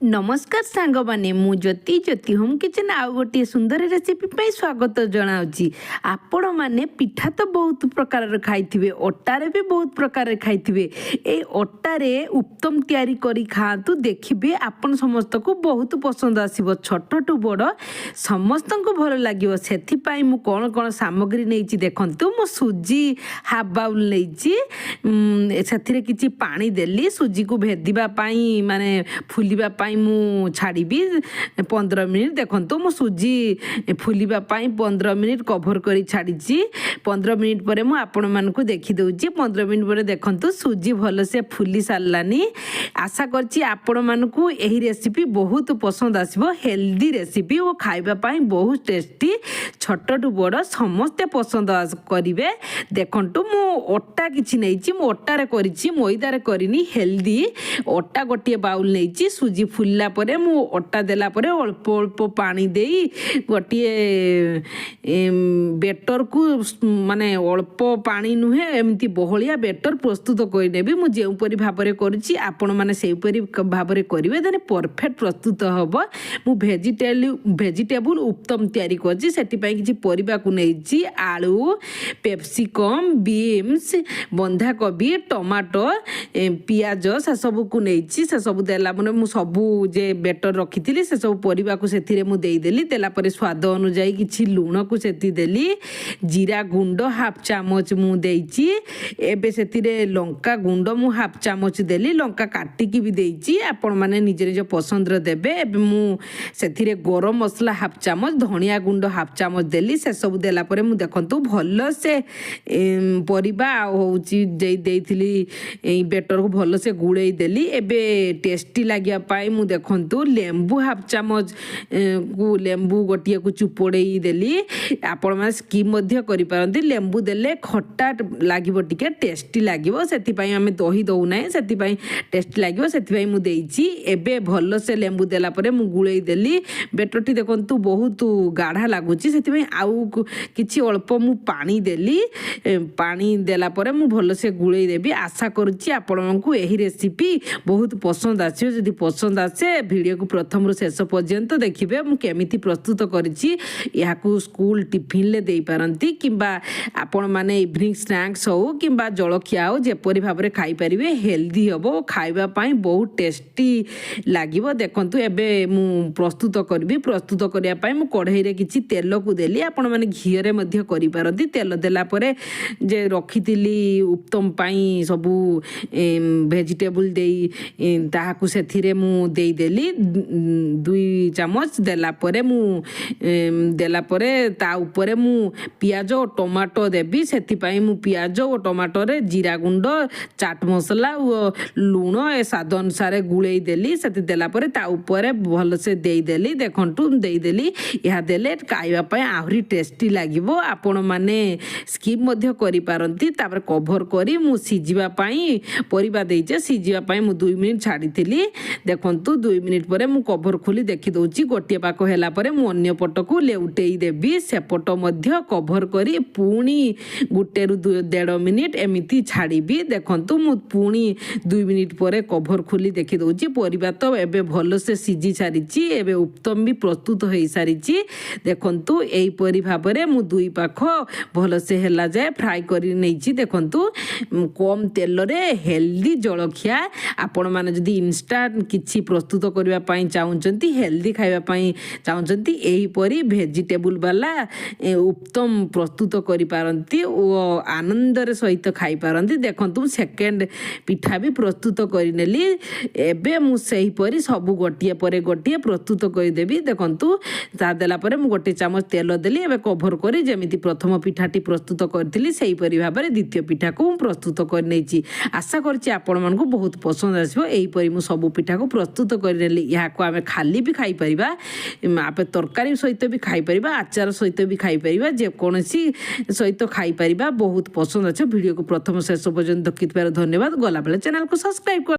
नमस्कार सांग माने मु ज्योति ज्योति होम किचन आउ गोटे सुंदर रेसिपी पे स्वागत जनाऊँगी। आपण माने पिठा तो बहुत प्रकार खाइथिबे, अटारे भी बहुत प्रकार खाइथिबे। ए अटारे उत्तम तैयारी करी खातु देखिबे आपण समस्त को बहुत पसंद आसीबो। छोट टू बड़ समस्त को भल लागिबो। सेथि पई मु कोन कोन सामग्री नेइची देखंतु। मु सुजी हाफ बाउल नेइची, सेथिरे किछि पानी देली सुजी को भेदिबा पई माने फुलिबा पई मु छाड़ी 15 मिनिट। देखो मु सुजी फुलिबा 15 मिनिट कभर करी छाड़ी। 15 मिनिट पर मु आपण मानकु देखि दउची। 15 मिनिट पर देखंतु सुजी भल से फुली सारलानी। आशा करछि आपण मानकु एही रेसिपी बहुत पसंद आसीबो। हेल्दी रेसिपी ओ खाइबा पई बहुत टेस्टी, छोट टू बड़ समस्ते पसंद करिवे। देखंतु मु अटा किछि नेइची, मु अटारे करिछि, मैदारे करिनी। हेल्दी अटा गोटे बाउल नेइची। सुजी फुलला परे मु अटा देला परे अल्प अल्प पानी देई गोटे बेटर को माने अल्प पानी नुहे एमती बहलिया बेटर प्रस्तुत कर नेबी। मु जेउपरि भाबरे करूची आपण माने सेउपरि भाबरे करिवे, देने परफेक्ट प्रस्तुत हबो। मु वेजिटेबल उत्तम तयारी करची। सेति पई किछि परिबा को नेइची, आलू, पेप्सिकम, बीन्स, बंधा कोबी, टमाटो, पियाज से सब को नेइची। से सब देला माने मु सबू जे बेटर रखी से सब परिबा को सेथिरे मु देदेली। देला परे स्वाद अनुसार किछि लूण को सेति देली। जीरा गुंड हाफ चामच मु देइची। एबे सेथिरे लंका गुंड मु हाफ चामच देली। लंका काटिकी भी देइची, आपण माने निज निज पसंद र देबे। एबे मु सेथिरे गरम मसला हाफ चामच, धनिया गुंड हाफ चामच देली। से सब देला परे मु देखंतु भल से परिबा होउची जे देइथिली ए बेटर को भल से गुळेई देली। एबे टेस्टी लागिया पाई मु देखंतु लेंबू हाफ चामच को लेंबू गोटिए को चुपोड़ेई देली। आपण माने स्किप मध्य करि पारंती। लेंबू देले खट्टा लागिबो, टिके टेस्टी लागिबो। सेति पई हमें दही दउ नै, सेति पई टेस्टी लागिबो। सेति पई मु देइची। एबे भल से लेंबू देला परे मु गुळेई देली। बेटरटी देखंतु बहुत गाढ़ा लागुची, सेति पई आउ किछि अल्प मु पानी देली। पानी देला परे मु भल से गुळेई देबी। आशा करूची आपनकु एही रेसिपी बहुत पसंद आछियो। जदि पसंद आसे वीडियो को प्रथम रु शेष पर्यंत देखिबे। मु केमिति प्रस्तुत करिछि। याकू स्कूल टिफिन ले देई पारंती, किंबा आपण माने इवनिंग स्नैक्स हो किंबा जलखिया हो जेपरि भाबरे खाई परिबे। हेल्दी हबो, खाइबा पई बहुत टेस्टी लागिबो। देखंतु एबे मु प्रस्तुत करबी। प्रस्तुत करिया पई मु कढ़ाई रे किछि तेल को देली। आपण माने घी रे मध्य करि पारंती। तेल देला परे जे रखितिली उत्तम पई सबु वेजिटेबल देई ताहाकू सेथिरे मु देई देली। 2 चामच देला परे मु देला परे ता ऊपरे मु पियाज और टमाटो देबी। सेति पई मु पियाज और टमाटो रे जीरा गुंड, चाट मसला और लूण ए स्वाद अनुसार गुळेई देली। सेति देला परे ता ऊपरे भल से देई देली। देखंतु देई देली। या देले खाइबा पई आहुरी टेस्टी लागिबो। आपण माने स्किप मध्य करि पारंती। तापर कवर करी मु सिजिबा पई परिबा देइचे। सिजिबा पई मु 2 मिनिट छाड़ीथिली। देखंतु 2 मिनिट परे मु कवर खोली देखि दउची। गोटिए पाक हैला परे मु अन्य पट को लेउटेई देबी। से पट मध्य कवर करी पुणी 1 रु 1.5 मिनिट एमिति छाड़ीबी। देखंतु मु पुणी 2 मिनिट परे कवर खोली देखि दउची। परिबा तो एबे भल से सिजी सारिची। एबे उत्तम भी प्रस्तुत होई सारिची। देखंतु एई परि भाबरे मु 2 पाख भल से हैला जाय फ्राई करी नेइची। देखंतु कम तेल रे हेल्दी जलखिया आपण माने जदी इंस्टेंट किछि प्रस्तुत करबा पई चाहुचंती, हेल्दी खाइबा पई चाहुचंती, एही परि वेजिटेबल वाला उत्तम प्रस्तुत करि पारंती ओ आनंद रे सहित खाई पारंती। देखंतु सेकंड पिठा भी प्रस्तुत करि नेली। एबे मु सेही परि सब गोटिए परे गोटिए प्रस्तुत करि देबी। देखंतु ता देला परे मु गोटे चामच तेल देली। एबे कवर करी जेमिति प्रथम पिठाटी प्रस्तुत करथिली सेही परि भाबरे द्वितीय पिठा को प्रस्तुत कर नेची। आशा करछि आपण मानकु बहुत पसंद आसीबो। एही परि मु सब पिठा को प्रस्तुत कर नेली। या को आमे खाली भी खाई परिबा, आपे तरकारी सहित भी खाई परिबा, आचार सहित भी खाई परिबा, जे कोनसी सहित खाई परिबा। बहुत पसंद अछि। वीडियो को प्रथम शेष पर्यंत देखिथिबार धन्यवाद। गला बेले चैनल को सब्सक्राइब कर